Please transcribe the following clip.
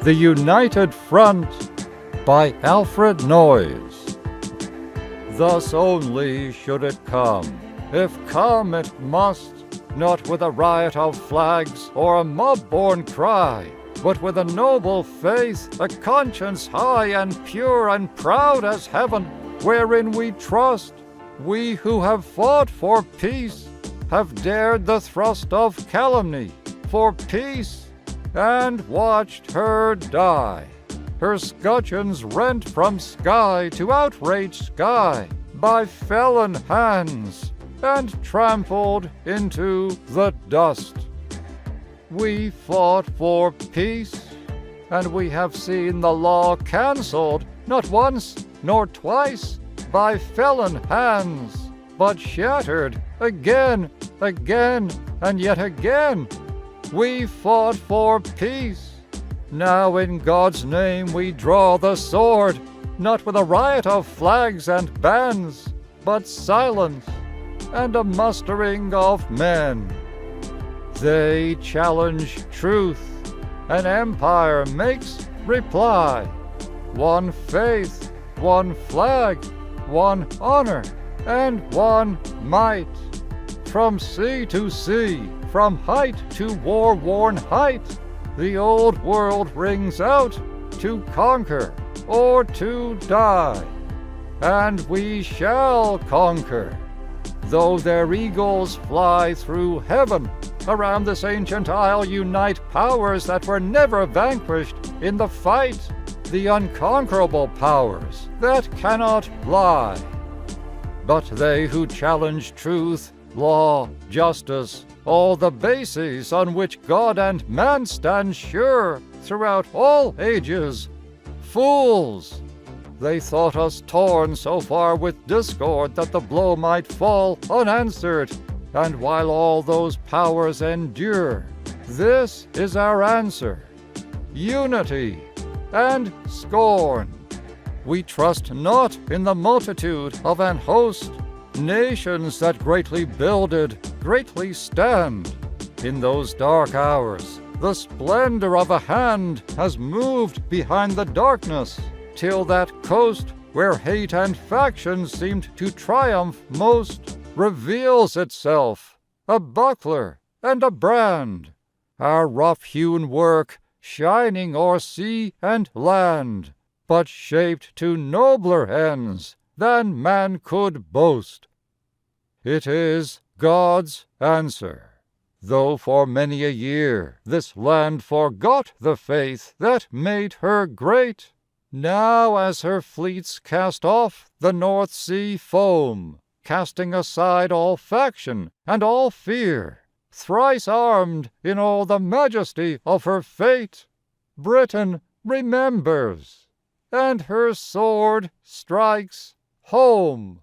The United Front by Alfred Noyes. Thus only should it come, if come it must, not with a riot of flags or a mob-born cry, but with a noble faith, a conscience high and pure and proud as heaven, wherein we trust. We who have fought for peace have dared the thrust of calumny for peace, and watched her die, her scutcheons rent from sky to outraged sky by felon hands, and trampled into the dust. We fought for peace, and we have seen the law cancelled, not once nor twice, by felon hands, but shattered again, again, and yet again. We fought for peace. Now in God's name we draw the sword, not with a riot of flags and bands, but silence and a mustering of men. They challenge truth, an empire makes reply. One faith, one flag, one honor, and one might. From sea to sea, from height to war-worn height, the old world rings out to conquer or to die. And we shall conquer, though their eagles fly through heaven. Around this ancient isle unite powers that were never vanquished in the fight, the unconquerable powers that cannot lie. But they who challenge truth, law, justice, all the bases on which God and man stand sure throughout all ages, fools! They thought us torn so far with discord that the blow might fall unanswered. And while all those powers endure, this is our answer: unity and scorn. We trust not in the multitude of an host. Nations that greatly builded, greatly stand. In those dark hours, the splendor of a hand has moved behind the darkness, till that coast where hate and faction seemed to triumph most reveals itself, a buckler and a brand, our rough-hewn work shining o'er sea and land, but shaped to nobler ends than man could boast. It is God's answer, though for many a year this land forgot the faith that made her great. Now as her fleets cast off the North Sea foam, casting aside all faction and all fear, thrice armed in all the majesty of her fate, Britain remembers, and her sword strikes home.